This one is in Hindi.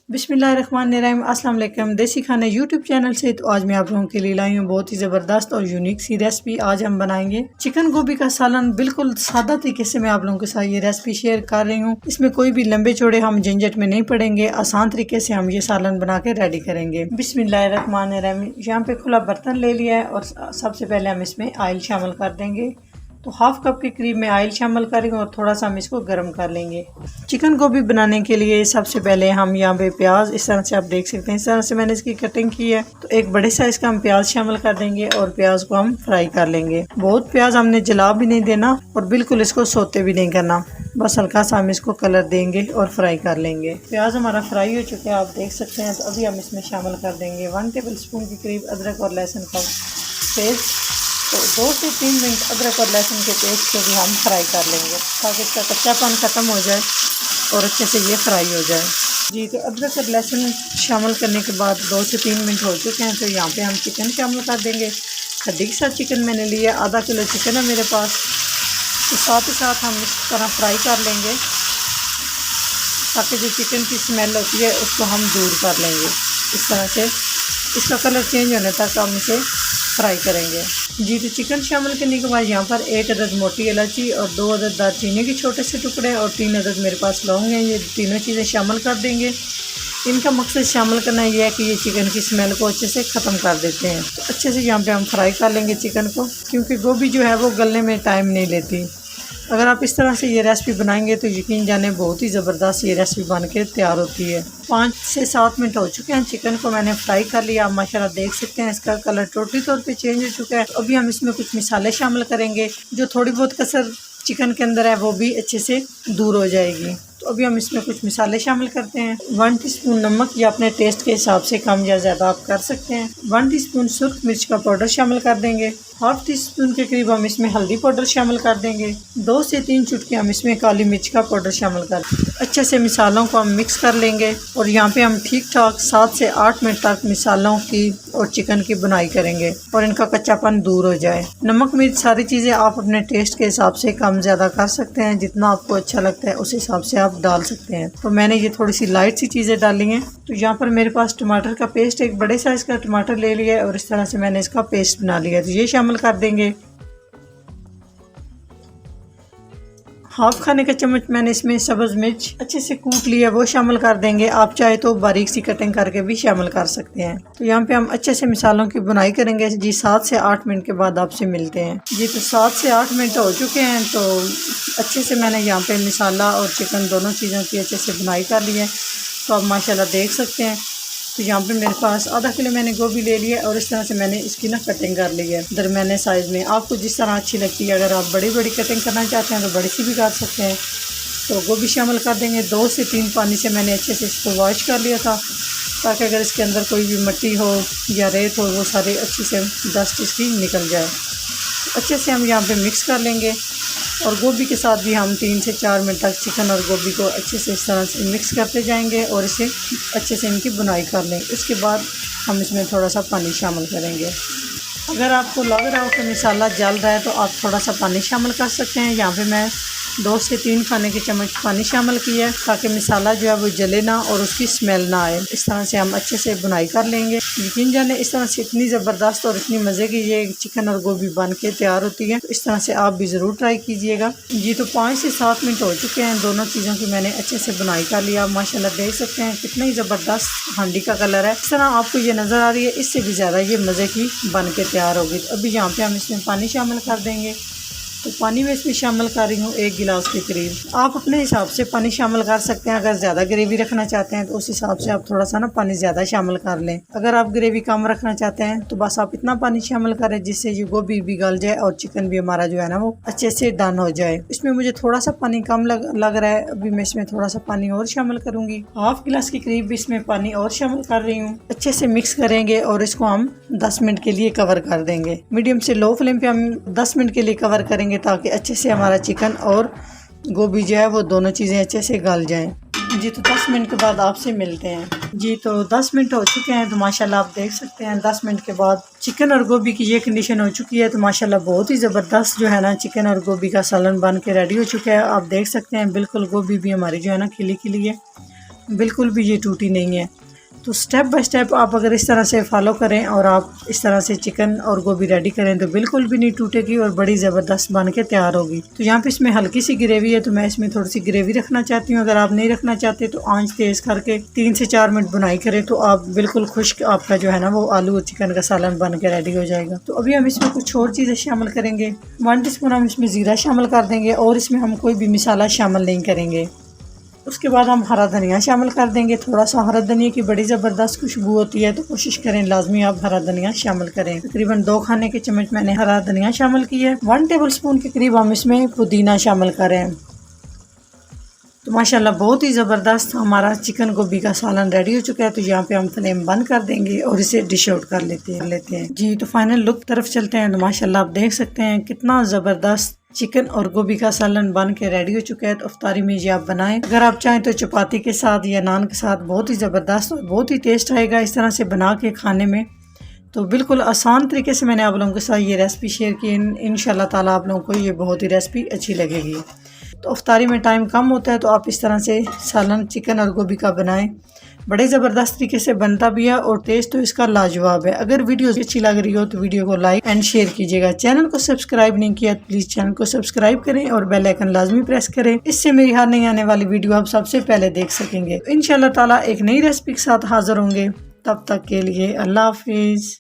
बिस्मिल्लाहिर्रहमानिर्रहीम। अस्सलाम वालेकुम। देसी खाने यूट्यूब चैनल से तो आज मैं आप लोगों के लिए लाई हूँ बहुत ही ज़बरदस्त और यूनिक सी रेसिपी। आज हम बनाएंगे चिकन गोभी का सालन। बिल्कुल सादा तरीके से मैं आप लोगों के साथ ये रेसिपी शेयर कर रही हूँ। इसमें कोई भी लंबे चौड़े हम झंझट में नहीं पड़ेंगे। आसान तरीके से हम ये सालन बना के रेडी करेंगे। बिस्मिल्लाहिर्रहमानिर्रहीम। यहाँ पे खुला बर्तन ले लिया है और सबसे पहले हम इसमें ऑयल शामिल कर देंगे। तो हाफ कप के करीब में ऑयल शामिल करेंगे और थोड़ा सा हम इसको गर्म कर लेंगे। चिकन गोभी बनाने के लिए सबसे पहले हम यहाँ पे प्याज, इस तरह से आप देख सकते हैं, इस तरह से मैंने इसकी कटिंग की है। तो एक बड़े साइज का हम प्याज शामिल कर देंगे और प्याज को हम फ्राई कर लेंगे। बहुत प्याज हमने जला भी नहीं देना और बिल्कुल इसको सोते भी नहीं करना, बस हल्का सा हम इसको कलर देंगे और फ्राई कर लेंगे। प्याज हमारा फ्राई हो चुका है, आप देख सकते हैं। तो अभी हम इसमें शामिल कर देंगे 1 टेबल स्पून के करीब अदरक और लहसुन का पेस्ट। तो 2 से 3 मिनट अदरक और लहसुन के पेस्ट को भी हम फ्राई कर लेंगे ताकि इसका कच्चापन ख़त्म हो जाए और अच्छे से ये फ्राई हो जाए। जी, तो अदरक और लहसुन शामिल करने के बाद 2 से 3 मिनट हो चुके हैं। तो यहाँ पे हम चिकन शामिल कर देंगे। हड्डी के साथ चिकन मैंने लिया, आधा किलो चिकन है मेरे पास। तो साथ ही साथ हम इस तरह फ्राई कर लेंगे ताकि जो चिकन की स्मेल होती है उसको हम दूर कर लेंगे। इस तरह से इसका कलर चेंज होने तक हम इसे फ्राई करेंगे। जी, तो चिकन शामिल करने के बाद यहाँ पर 1 अदद मोटी इलायची और 2 अदद दालचीनी के छोटे से टुकड़े और 3 अदद मेरे पास लौंग हैं। ये तीनों चीज़ें शामिल कर देंगे। इनका मकसद शामिल करना ये है कि ये चिकन की स्मेल को अच्छे से ख़त्म कर देते हैं। तो अच्छे से यहाँ पे हम फ्राई कर लेंगे चिकन को, क्योंकि गोभी जो है वो गलने में टाइम नहीं लेती। अगर आप इस तरह से ये रेसिपी बनाएंगे तो यकीन जाने बहुत ही ज़बरदस्त ये रेसिपी बन के तैयार होती है। 5 से 7 मिनट हो चुके हैं, चिकन को मैंने फ्राई कर लिया। आप माशाल्लाह देख सकते हैं इसका कलर टोटली तौर पे चेंज हो चुका है। अभी हम इसमें कुछ मसाले शामिल करेंगे, जो थोड़ी बहुत कसर चिकन के अंदर है वो भी अच्छे से दूर हो जाएगी। तो अभी हम इसमें कुछ मसाले शामिल करते हैं। 1 टीस्पून नमक, या अपने टेस्ट के हिसाब से कम या ज़्यादा आप कर सकते हैं। 1 टीस्पून सुर्ख मिर्च का पाउडर शामिल कर देंगे। हाफ टी स्पून के करीब हम इसमें हल्दी पाउडर शामिल कर देंगे। 2 से 3 चुटकी हम इसमें काली मिर्च का पाउडर शामिल कर देंगे। अच्छे से मसालों को हम मिक्स कर लेंगे और यहाँ पे हम ठीक ठाक 7 से 8 मिनट तक मसालों की और चिकन की बुनाई करेंगे और इनका कच्चापन दूर हो जाए। नमक मिर्च सारी चीज़ें आप अपने टेस्ट के हिसाब से कम ज़्यादा कर सकते हैं, जितना आपको अच्छा लगता है उस हिसाब से आप डाल सकते हैं। तो मैंने ये थोड़ी सी लाइट सी चीज़ें डाली हैं। तो यहाँ पर मेरे पास टमाटर का पेस्ट, एक बड़े साइज़ का टमाटर ले लिया है और इस तरह से मैंने इसका पेस्ट बना लिया है। तो ये शामिल कर देंगे। हाफ खाने का चम्मच मैंने इसमें सब्ज़ मिर्च अच्छे से कूट लिया, वो शामिल कर देंगे। आप चाहे तो बारीक सी कटिंग करके भी शामिल कर सकते हैं। तो यहाँ पे हम अच्छे से मसालों की बुनाई करेंगे। जी, 7 से 8 मिनट के बाद आपसे मिलते हैं। जी, तो 7 से 8 मिनट हो चुके हैं। तो अच्छे से मैंने यहाँ पे मसाला और चिकन दोनों चीज़ों की अच्छे से बुनाई कर ली है। तो आप माशाल्लाह देख सकते हैं। तो यहाँ पे मेरे पास आधा किलो मैंने गोभी ले लिया और इस तरह से मैंने इसकी ना कटिंग कर ली है दरमियाने साइज़ में। आपको जिस तरह अच्छी लगती है, अगर आप बड़ी बड़ी कटिंग करना चाहते हैं तो बड़ी सी भी कर सकते हैं। तो गोभी शामिल कर देंगे। 2 से 3 पानी से मैंने अच्छे से इसको वॉश कर लिया था, ताकि अगर इसके अंदर कोई भी मिट्टी हो या रेत हो वो सारी अच्छी से डस्ट इसकी निकल जाए। अच्छे से हम यहाँ पे मिक्स कर लेंगे और गोभी के साथ भी हम 3 से 4 मिनट तक चिकन और गोभी को अच्छे से इस तरह से मिक्स करते जाएंगे और इसे अच्छे से इनकी बुनाई कर लेंगे। उसके बाद हम इसमें थोड़ा सा पानी शामिल करेंगे। अगर आपको लग रहा हो कि मसाला जल रहा है तो आप थोड़ा सा पानी शामिल कर सकते हैं। यहाँ पे मैं 2 से 3 खाने के चम्मच पानी शामिल किया है ताकि मसाला जो है वो जले ना और उसकी स्मेल ना आए। इस तरह से हम अच्छे से बुनाई कर लेंगे। यकीन जाने इस तरह से इतनी ज़बरदस्त और इतनी मज़े की ये चिकन और गोभी बन के तैयार होती है। तो इस तरह से आप भी ज़रूर ट्राई कीजिएगा। जी, तो 5 से 7 मिनट हो चुके हैं। दोनों चीज़ों की मैंने अच्छे से बुनाई कर लिया। माशाल्लाह देख सकते हैं कितना ही ज़बरदस्त हांडी का कलर है। इस तरह आपको ये नज़र आ रही है, इससे भी ज़्यादा ये मज़े की बन के तैयार होगी। तो अभी यहाँ पे हम इसमें पानी शामिल कर देंगे। तो पानी में इसमें शामिल कर रही हूँ 1 गिलास के करीब। आप अपने हिसाब से पानी शामिल कर सकते हैं। अगर ज़्यादा ग्रेवी रखना चाहते हैं तो उस हिसाब से आप थोड़ा सा ना पानी ज़्यादा शामिल कर लें। अगर आप ग्रेवी कम रखना चाहते हैं तो बस आप इतना पानी शामिल करें जिससे ये गोभी भी गल जाए और चिकन भी हमारा जो है ना वो अच्छे से डन हो जाए। इसमें मुझे थोड़ा सा पानी कम लग रहा है। अभी मैं इसमें थोड़ा सा पानी और शामिल करूँगी। हाफ गिलास के करीब भी इसमें पानी और शामिल कर रही हूँ। अच्छे से मिक्स करेंगे और इसको हम 10 मिनट के लिए कवर कर देंगे। मीडियम से लो फ्लेम पे हम 10 मिनट के लिए कवर करेंगे ताकि अच्छे से हमारा चिकन और गोभी जो है वो दोनों चीज़ें अच्छे से गल जाएं। जी, तो 10 मिनट के बाद आपसे मिलते हैं। जी, तो 10 मिनट हो चुके हैं। तो माशाल्लाह आप देख सकते हैं 10 मिनट के बाद चिकन और गोभी की ये कंडीशन हो चुकी है। तो माशाल्लाह बहुत ही ज़बरदस्त जो है ना चिकन और गोभी का सालन बन के रेडी हो चुका है। आप देख सकते हैं बिल्कुल गोभी भी हमारी जो है ना खिली खिली है। बिल्कुल भी ये टूटी नहीं है। तो स्टेप बाय स्टेप आप अगर इस तरह से फॉलो करें और आप इस तरह से चिकन और गोभी रेडी करें तो बिल्कुल भी नहीं टूटेगी और बड़ी ज़बरदस्त बन के तैयार होगी। तो यहाँ पे इसमें हल्की सी ग्रेवी है तो मैं इसमें थोड़ी सी ग्रेवी रखना चाहती हूँ। अगर आप नहीं रखना चाहते तो आंच तेज़ करके 3 से 4 मिनट बुनाई करें तो आप बिल्कुल खुश्क आपका जो है ना वो आलू और चिकन का सालन बन के रेडी हो जाएगा। तो अभी हम इसमें कुछ और चीज़ें शामिल करेंगे। 1 टीस्पून हम इसमें ज़ीरा शामिल कर देंगे और इसमें हम कोई भी मसाला शामिल नहीं करेंगे। उसके बाद हम हरा धनिया शामिल कर देंगे। थोड़ा सा हरा धनिया की बड़ी ज़बरदस्त खुशबू होती है तो कोशिश करें लाजमी आप हरा धनिया शामिल करें। तकरीबन 2 खाने के चम्मच मैंने हरा धनिया शामिल किया है। 1 टेबलस्पून के करीब हम इसमें पुदीना शामिल करें। तो माशाल्लाह बहुत ही ज़बरदस्त हमारा चिकन गोभी का सालन रेडी हो चुका है। तो यहाँ पे हम फ्लेम बंद कर देंगे और इसे डिश आउट कर लेते हैं जी। तो फाइनल लुक तरफ चलते हैं। तो माशाल्लाह आप देख सकते हैं कितना ज़बरदस्त चिकन और गोभी का सालन बन के रेडी हो चुका है। तो अफ्तारी में ये आप बनाएं। अगर आप चाहें तो चपाती के साथ या नान के साथ बहुत ही ज़बरदस्त और बहुत ही टेस्ट आएगा इस तरह से बना के खाने में। तो बिल्कुल आसान तरीके से मैंने आप लोगों के साथ ये रेसिपी शेयर की। इंशाल्लाह ताला आप लोगों को ये बहुत ही रेसिपी अच्छी लगेगी। तो अफ्तारी में टाइम कम होता है तो आप इस तरह से सालन चिकन और गोभी का बनाएं। बड़े ज़बरदस्त तरीके से बनता भी है और टेस्ट तो इसका लाजवाब है। अगर वीडियो अच्छी लग रही हो तो वीडियो को लाइक एंड शेयर कीजिएगा। चैनल को सब्सक्राइब नहीं किया तो प्लीज़ चैनल को सब्सक्राइब करें और बेल आइकन लाजमी प्रेस करें। इससे मेरी हर नई आने वाली वीडियो आप सबसे पहले देख सकेंगे। इंशाल्लाह ताला एक नई रेसिपी के साथ हाजिर होंगे। तब तक के लिए अल्लाह हाफिज़।